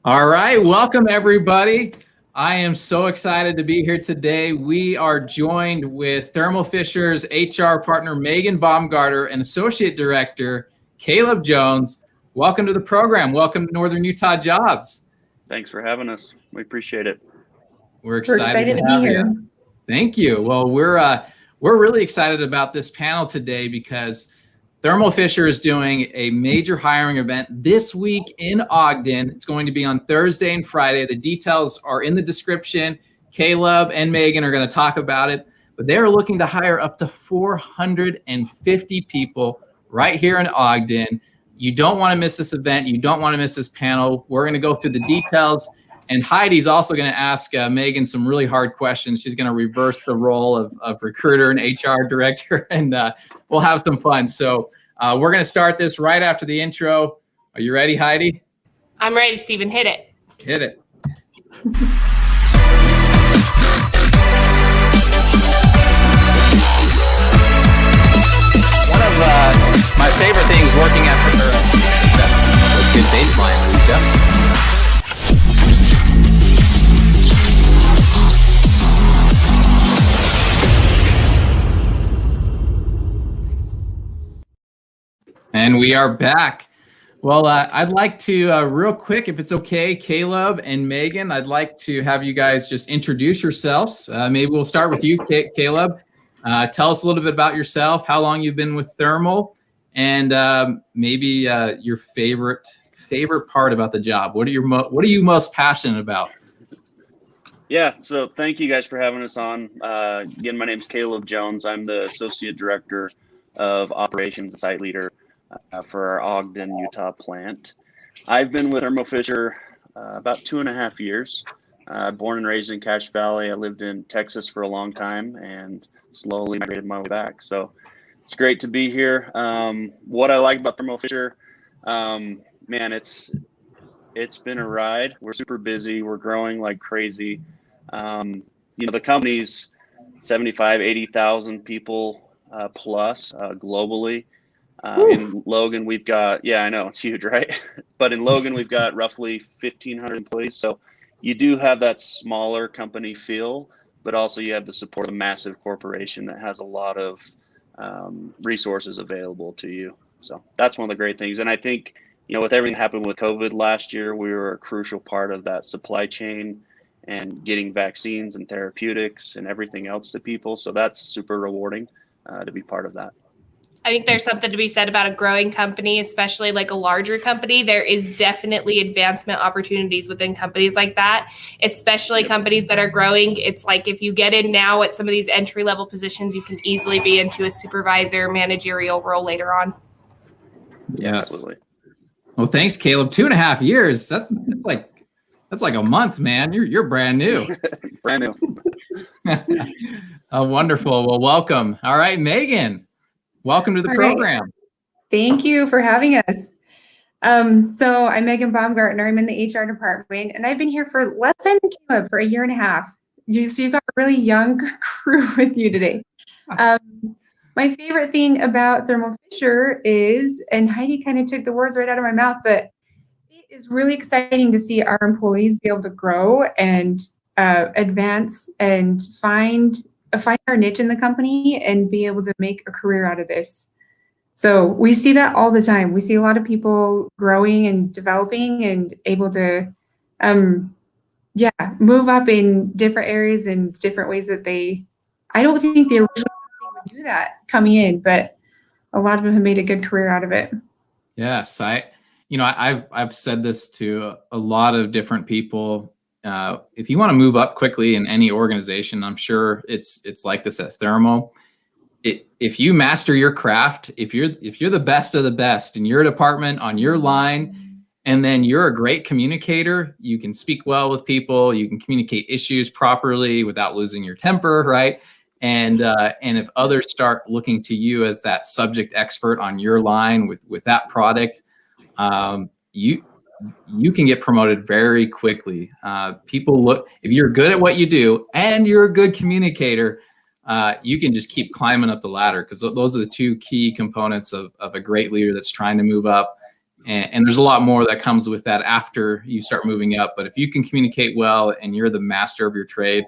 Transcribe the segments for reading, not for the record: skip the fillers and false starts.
All right, welcome everybody. I am so excited to be here today. We are joined with Thermo Fisher's HR partner, Megan Baumgartner, and Associate Director, Caleb Jones. Welcome to the program. Welcome to Northern Utah Jobs. Thanks for having us. We appreciate it. We're excited to have you. Thank you. Well, we're really excited about this panel today because Thermo Fisher is doing a major hiring event this week in Ogden. It's going to be on Thursday and Friday. The details are in the description. Caleb and Megan are going to talk about it, but they're looking to hire up to 450 people right here in Ogden. You don't want to miss this event. You don't want to miss this panel. We're going to go through the details. And Heidi's also going to ask Megan some really hard questions. She's going to reverse the role of recruiter and HR director, and we'll have some fun. So we're going to start this right after the intro. Are you ready, Heidi? I'm ready, Stephen. Hit it. Hit it. One of my favorite things working at that's a good baseline. We've done. And we are back. Well, I'd like to real quick, if it's okay, Caleb and Megan, I'd like to have you guys just introduce yourselves. Maybe we'll start with you, Caleb. Tell us a little bit about yourself, how long you've been with Thermo, and maybe your favorite part about the job. What are you most passionate about? Yeah, so thank you guys for having us on. Again, my name is Caleb Jones. I'm the Associate Director of Operations and Site Leader for our Ogden, Utah plant. I've been with Thermo Fisher about 2.5 years. Born and raised in Cache Valley. I lived in Texas for a long time and slowly migrated my way back. So it's great to be here. What I like about Thermo Fisher, man, it's been a ride. We're super busy. We're growing like crazy. The company's 75, 80,000 people plus globally. In Logan, we've got, I know it's huge, right? But in Logan, we've got roughly 1,500 employees. So you do have that smaller company feel, but also you have the support of a massive corporation that has a lot of resources available to you. So that's one of the great things. And I think, with everything that happened with COVID last year, we were a crucial part of that supply chain and getting vaccines and therapeutics and everything else to people. So that's super rewarding to be part of that. I think there's something to be said about a growing company, especially like a larger company. There is definitely advancement opportunities within companies like that, especially companies that are growing. It's like if you get in now at some of these entry-level positions, you can easily be into a supervisor managerial role later on. Yes. Absolutely. Well, thanks, Caleb. 2.5 years. That's like a month, man. You're brand new. Brand new. Oh, wonderful. Well, welcome. All right, Megan. Welcome to the program. Right. Thank you for having us. So I'm Megan Baumgartner. I'm in the HR department, and I've been here for less than Caleb for 1.5 years. So you've got a really young crew with you today. My favorite thing about Thermo Fisher is, and Heidi kind of took the words right out of my mouth, but it is really exciting to see our employees be able to grow and advance and find our niche in the company and be able to make a career out of this. So we see that all the time. We see a lot of people growing and developing and able to, move up in different areas and different ways that I don't think they originally would do that coming in, but a lot of them have made a good career out of it. Yes, I've said this to a lot of different people. If you want to move up quickly in any organization, I'm sure it's like this at Thermo. If you master your craft, if you're the best of the best in your department, on your line, and then you're a great communicator, you can speak well with people, you can communicate issues properly without losing your temper, right? And if others start looking to you as that subject expert on your line with that product, you can get promoted very quickly. People look, if you're good at what you do and you're a good communicator, you can just keep climbing up the ladder, because those are the two key components of a great leader that's trying to move up. And there's a lot more that comes with that after you start moving up. But if you can communicate well and you're the master of your trade,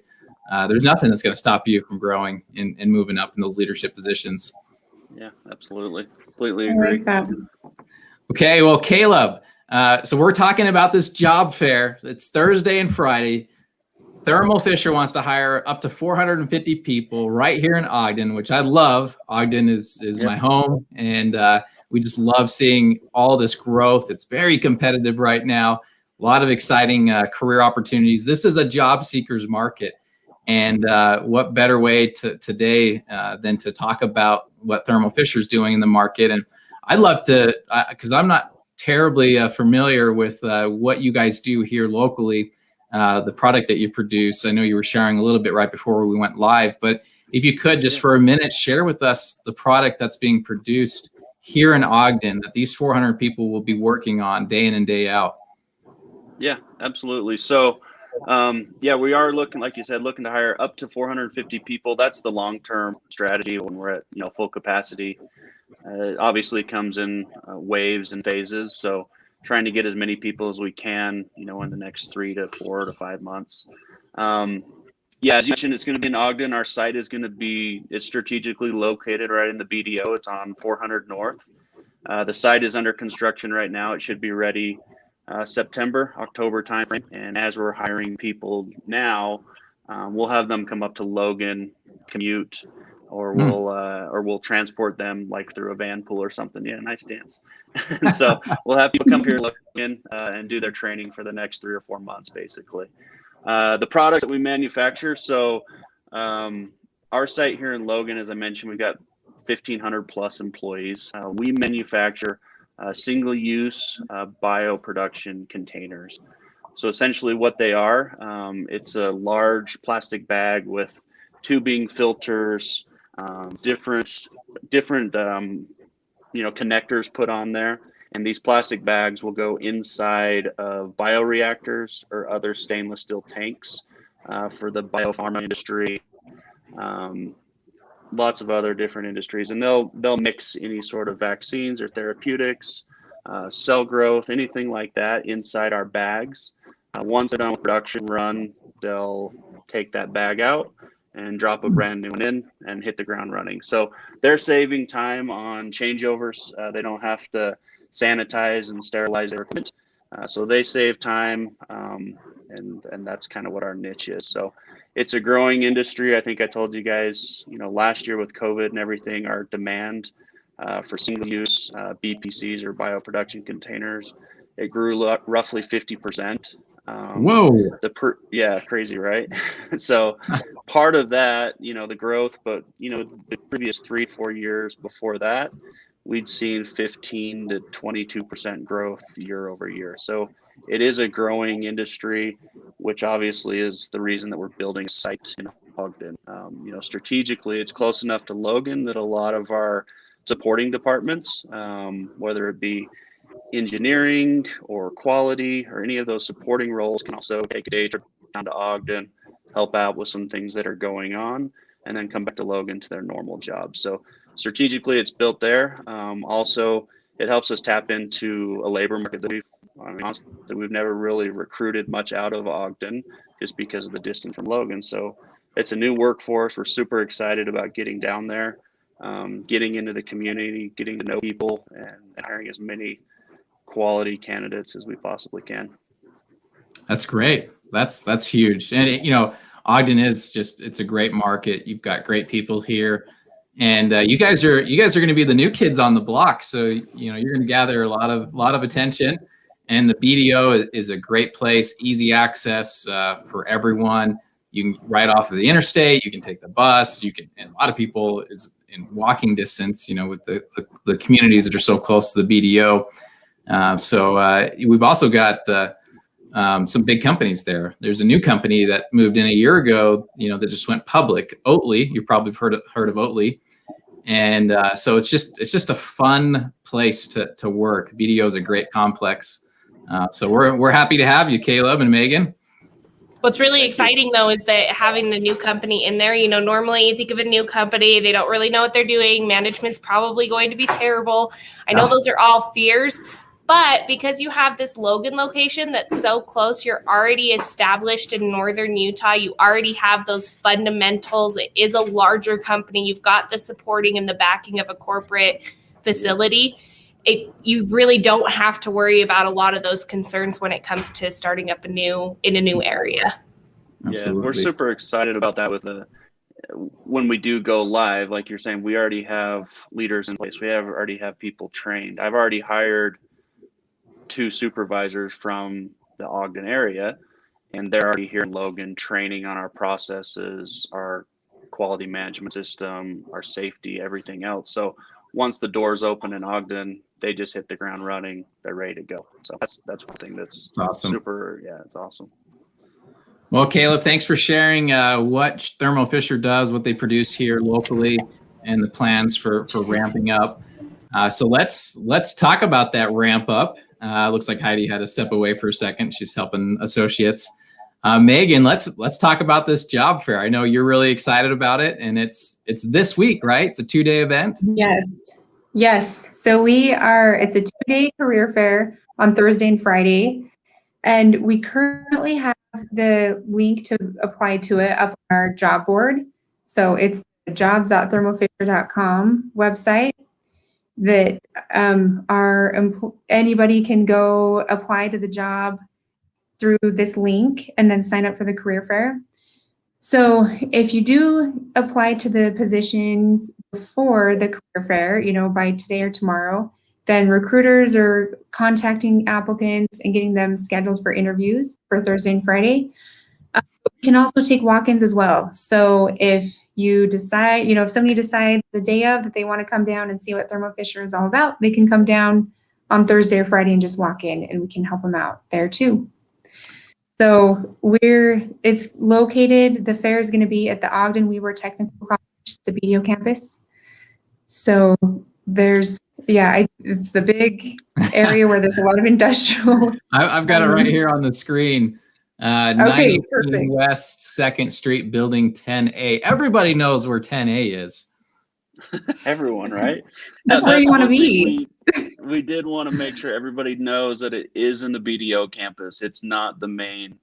there's nothing that's going to stop you from growing and moving up in those leadership positions. Yeah, absolutely. Completely agree. Okay, well, Caleb, so we're talking about this job fair. It's Thursday and Friday. Thermo Fisher wants to hire up to 450 people right here in Ogden, which I love. Ogden is my home, and we just love seeing all this growth. It's very competitive right now. A lot of exciting career opportunities. This is a job seekers market. And what better way today than to talk about what Thermo Fisher is doing in the market. And I'd love to, because I'm not terribly familiar with what you guys do here locally, the product that you produce. I know you were sharing a little bit right before we went live, but if you could just for a minute share with us the product that's being produced here in Ogden that these 400 people will be working on day in and day out. Yeah, absolutely. So we are looking, like you said, looking to hire up to 450 people. That's the long-term strategy when we're at full capacity. It obviously comes in waves and phases. So trying to get as many people as we can, in the next 3 to 4 to 5 months. As you mentioned, it's going to be in Ogden. Our site is going to be, it's strategically located right in the BDO. It's on 400 North. The site is under construction right now. It should be ready September, October timeframe. And as we're hiring people now, we'll have them come up to Logan, commute, or we'll transport them like through a van pool or something. Yeah, nice dance. So we'll have people come here, Logan, and do their training for the next 3 or 4 months, basically. The products that we manufacture. So our site here in Logan, as I mentioned, we've got 1,500 plus employees. We manufacture single-use bioproduction containers. So essentially what they are, it's a large plastic bag with tubing, filters, different connectors put on there. And these plastic bags will go inside of bioreactors or other stainless steel tanks for the biopharma industry. Lots of other different industries, and they'll mix any sort of vaccines or therapeutics, cell growth, anything like that inside our bags. Once they're done with production run, they'll take that bag out and drop a brand new one in and hit the ground running. So they're saving time on changeovers. They don't have to sanitize and sterilize their equipment. So they save time, and that's kind of what our niche is. So it's a growing industry. I think I told you guys, last year with COVID and everything, our demand for single-use BPCs or bioproduction containers, it grew roughly 50%. Whoa! Crazy, right? So part of that, the growth, but the previous 3-4 years before that, we'd seen 15 to 22% growth year over year. So it is a growing industry, which obviously is the reason that we're building a site in Ogden. Strategically, it's close enough to Logan that a lot of our supporting departments, whether it be engineering or quality or any of those supporting roles, can also take a day trip down to Ogden, help out with some things that are going on, and then come back to Logan to their normal job. So strategically, it's built there. Also, it helps us tap into a labor market that we've never really recruited much out of Ogden just because of the distance from Logan. So it's a new workforce. We're super excited about getting down there, getting into the community, getting to know people, and hiring as many quality candidates as we possibly can. That's great. That's huge. And Ogden is it's a great market. You've got great people here. And you guys are going to be the new kids on the block, so you're going to gather a lot of attention. And the BDO is a great place, easy access for everyone. You can ride off of the interstate. You can take the bus. And a lot of people is in walking distance. With the communities that are so close to the BDO. So we've also got some big companies there. There's a new company that moved in a year ago, that just went public. Oatly, you've probably heard of Oatly. And so it's just a fun place to work. BDO is a great complex. So we're happy to have you, Caleb and Megan. What's really exciting, though, is that having the new company in there, normally you think of a new company, they don't really know what they're doing. Management's probably going to be terrible. I know those are all fears, But because you have this Logan location that's so close, you're already established in northern Utah. You already have those fundamentals. It is a larger company. You've got the supporting and the backing of a corporate facility. You really don't have to worry about a lot of those concerns when it comes to starting up in a new area. Absolutely. Yeah, we're super excited about that when we do go live. Like you're saying, we already have leaders in place. We already have people trained. I've already hired 2 supervisors from the Ogden area, and they're already here in Logan training on our processes, our quality management system, our safety, everything else. So once the doors open in Ogden, they just hit the ground running. They're ready to go. So that's one thing that's awesome. Super. Yeah, it's awesome. Well, Caleb, thanks for sharing what Thermo Fisher does, what they produce here locally, and the plans for ramping up. So let's talk about that ramp up. Looks like Heidi had to step away for a second. She's helping associates. Megan, let's talk about this job fair. I know you're really excited about it, and it's this week, right? It's a 2-day event. Yes. So it's a 2-day career fair on Thursday and Friday. And we currently have the link to apply to it up on our job board. So it's the jobs.thermofisher.com website that anybody can go apply to the job through this link and then sign up for the career fair. So if you do apply to the positions before the career fair, by today or tomorrow, then recruiters are contacting applicants and getting them scheduled for interviews for Thursday and Friday. We can also take walk-ins as well. So if you decide, if somebody decides the day of that they want to come down and see what Thermo Fisher is all about, they can come down on Thursday or Friday and just walk in, and we can help them out there too. So it's located, the fair is going to be at the Ogden-Weber Technical College, the BDO campus. So it's the big area where there's a lot of industrial. I've got it right here on the screen. Okay, 19 perfect. West 2nd Street, Building 10A. Everybody knows where 10A is. Everyone, right? That's where you want to be. We did want to make sure everybody knows that it is in the BDO campus. It's not the main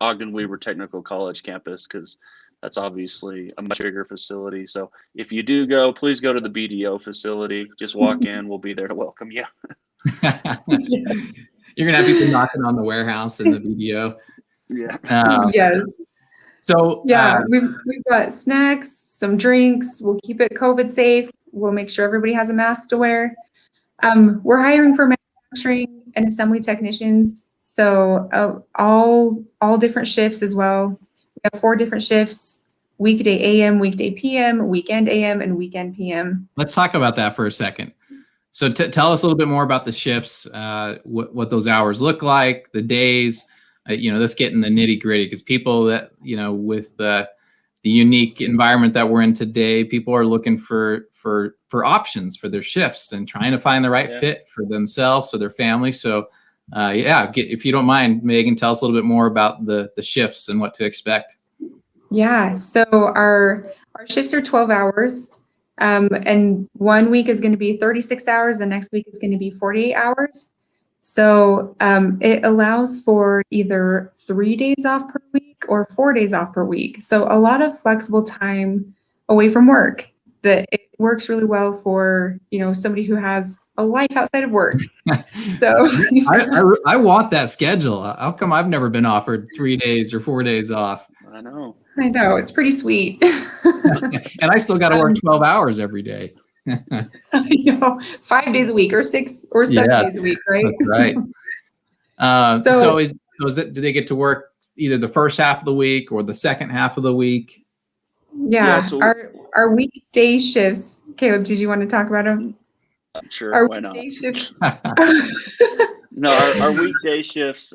Ogden-Weber Technical College campus, because that's obviously a much bigger facility. So if you do go, please go to the BDO facility. Just walk in. We'll be there to welcome you. Yes. You're going to have people knocking on the warehouse in the BDO. Yeah. Yes. So we've got snacks, some drinks. We'll keep it COVID safe. We'll make sure everybody has a mask to wear. We're hiring for manufacturing and assembly technicians. So all different shifts as well. We have 4 different shifts: weekday AM, weekday PM, weekend AM, and weekend PM. Let's talk about that for a second. So tell us a little bit more about the shifts, what those hours look like, the days. Let's get in the nitty gritty, because people that, with the unique environment that we're in today, people are looking for options for their shifts and trying to find the right fit for themselves or their family. So if you don't mind, Megan, tell us a little bit more about the shifts and what to expect. Yeah, so our shifts are 12 hours. And one week is going to be 36 hours. The next week is going to be 48 hours. So it allows for either 3 days off per week or 4 days off per week. So a lot of flexible time away from work. That it works really well for, somebody who has a life outside of work. So I want that schedule. How come I've never been offered 3 days or 4 days off? I know. It's pretty sweet. And I still got to work 12 hours every day. 5 days a week or 6 or 7 days a week, right? That's right. So is it, do they get to work either the first half of the week or the second half of the week? Yeah, our weekday shifts. Caleb, did you want to talk about them? Sure, why not? Shifts. No, our weekday shifts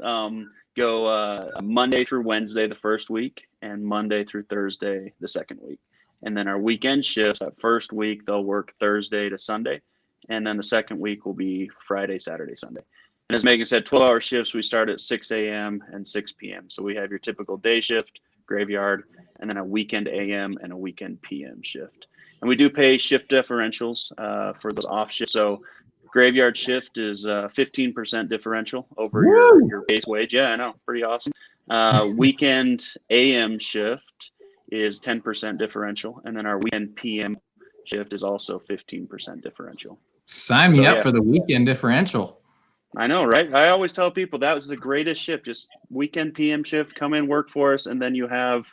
go Monday through Wednesday the first week, and Monday through Thursday the second week. And then our weekend shifts, that first week they'll work Thursday to Sunday, and then the second week will be Friday, Saturday, Sunday. And as Megan said, 12-hour shifts, we start at 6 a.m. and 6 p.m. So we have your typical day shift, graveyard, and then a weekend AM and a weekend PM shift. And we do pay shift differentials for those off shifts. So graveyard shift is 15% differential over your base wage. Yeah, I know, pretty awesome. Weekend AM shift is 10% differential, and then our weekend PM shift is also 15% differential. Sign me up for the weekend differential. I know, right? I always tell people that was the greatest shift. Just weekend PM shift, come in, work for us, and then you have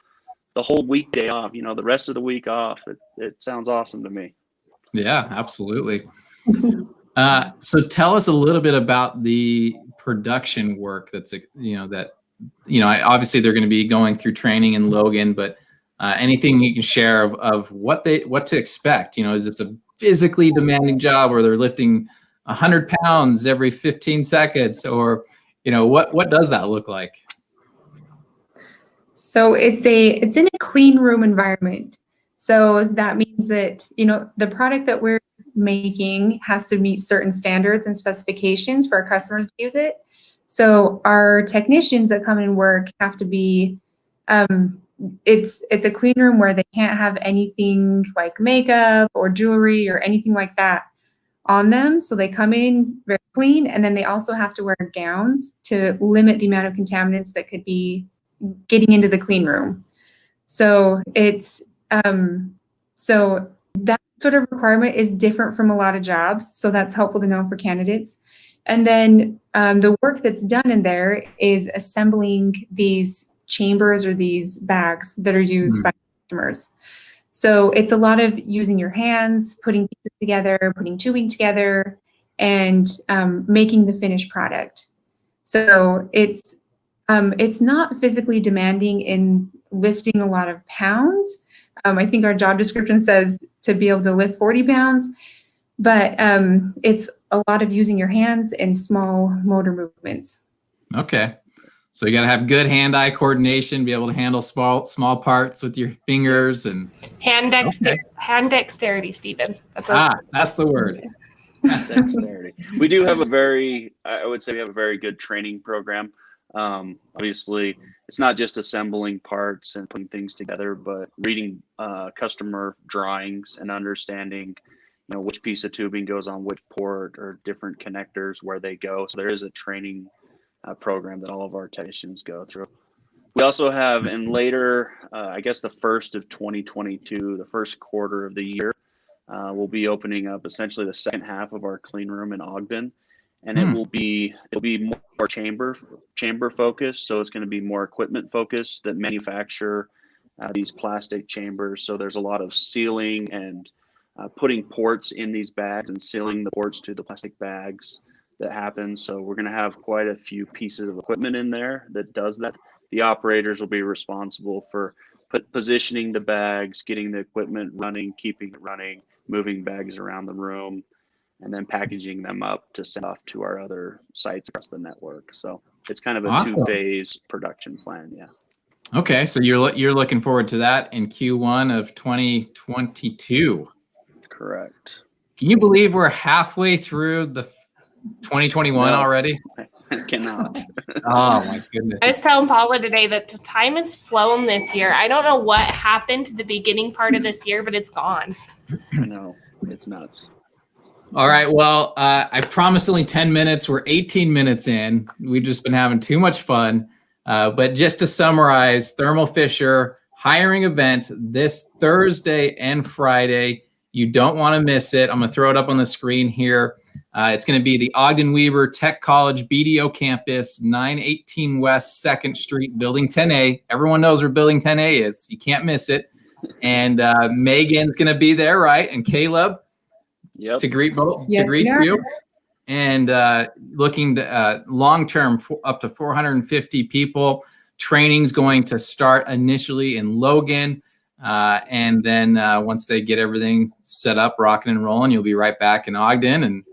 the whole weekday off. You know, the rest of the week off. It sounds awesome to me. Yeah, absolutely. So tell us a little bit about the production work that's, obviously they're going to be going through training in Logan, but anything you can share of what to expect. Is this a physically demanding job where they're lifting 100 pounds every 15 seconds, or what does that look like? So it's in a clean room environment. So that means that the product that we're making has to meet certain standards and specifications for our customers to use it. So our technicians that come and work have to be it's a clean room where they can't have anything like makeup or jewelry or anything like that on them. So they come in very clean, and then they also have to wear gowns to limit the amount of contaminants that could be getting into the clean room. So it's so that sort of requirement is different from a lot of jobs. So that's helpful to know for candidates. And then the work that's done in there is assembling these chambers or these bags that are used by customers. So it's a lot of using your hands, putting pieces together, putting tubing together, and making the finished product. So it's not physically demanding in lifting a lot of pounds. I think our job description says to be able to lift 40 pounds, but it's a lot of using your hands and small motor movements. Okay. So you got to have good hand-eye coordination, be able to handle small parts with your fingers and hand dexterity, Stephen. That's the word. Dexterity. We do have I would say we have a very good training program. Obviously, it's not just assembling parts and putting things together, but reading customer drawings and understanding, which piece of tubing goes on which port or different connectors, where they go. So there is a training program that all of our technicians go through. We also have, and later, I guess the first of 2022, the first quarter of the year, we'll be opening up essentially the second half of our clean room in Ogden, and it'll be more chamber focused. So it's going to be more equipment focused that manufacture these plastic chambers. So there's a lot of sealing and putting ports in these bags and sealing the ports to the plastic bags that happens. So we're going to have quite a few pieces of equipment in there that does that. The operators will be responsible for positioning the bags, getting the equipment running, keeping it running, moving bags around the room, and then packaging them up to send off to our other sites across the network. So it's kind of a two-phase production plan. Yeah. Okay. So you're looking forward to that in Q1 of 2022. Correct. Can you believe we're halfway through the 2021 already? I cannot. Oh my goodness. I was telling Paula today that the time has flown this year. I don't know what happened to the beginning part of this year, but it's gone. I know. It's nuts. All right. Well, I promised only 10 minutes. We're 18 minutes in. We've just been having too much fun. But just to summarize, Thermo Fisher hiring event this Thursday and Friday. You don't want to miss it. I'm going to throw it up on the screen here. It's going to be the Ogden-Weber Tech College BDO campus, 918 West 2nd Street, Building 10A. Everyone knows where Building 10A is. You can't miss it. And Megan's going to be there, right? And Caleb to greet you. And looking to long-term up to 450 people. Training's going to start initially in Logan. And then once they get everything set up, rocking and rolling, you'll be right back in Ogden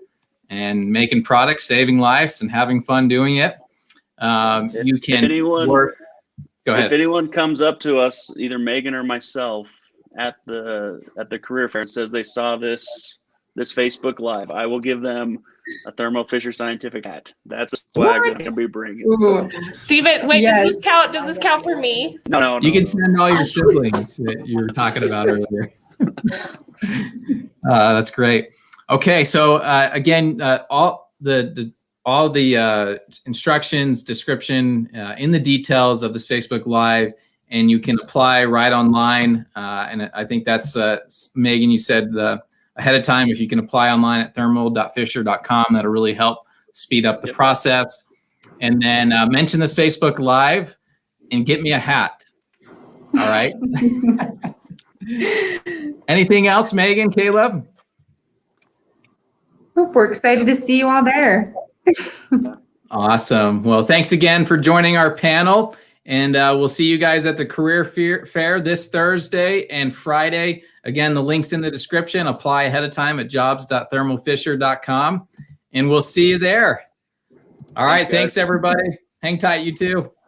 and making products, saving lives, and having fun doing it. You can work. Go ahead. If anyone comes up to us, either Megan or myself, at the career fair and says they saw this Facebook Live, I will give them a Thermo Fisher Scientific hat. That's a swag that I'm gonna be bringing. So. Steven, wait, does this count for me? No. You can send all your siblings that you were talking about earlier. That's great. Okay, so again, all the instructions, description in the details of this Facebook Live, and you can apply right online. And I think that's Megan. You said ahead of time if you can apply online at thermo.fisher.com. That'll really help speed up the process. And then mention this Facebook Live and get me a hat. All right. Anything else, Megan, Caleb? We're excited to see you all there. Awesome. Well, thanks again for joining our panel. And we'll see you guys at the Career Fair this Thursday and Friday. Again, the link's in the description. Apply ahead of time at jobs.thermofisher.com. And we'll see you there. All right. Thanks, everybody. Hang tight, you too.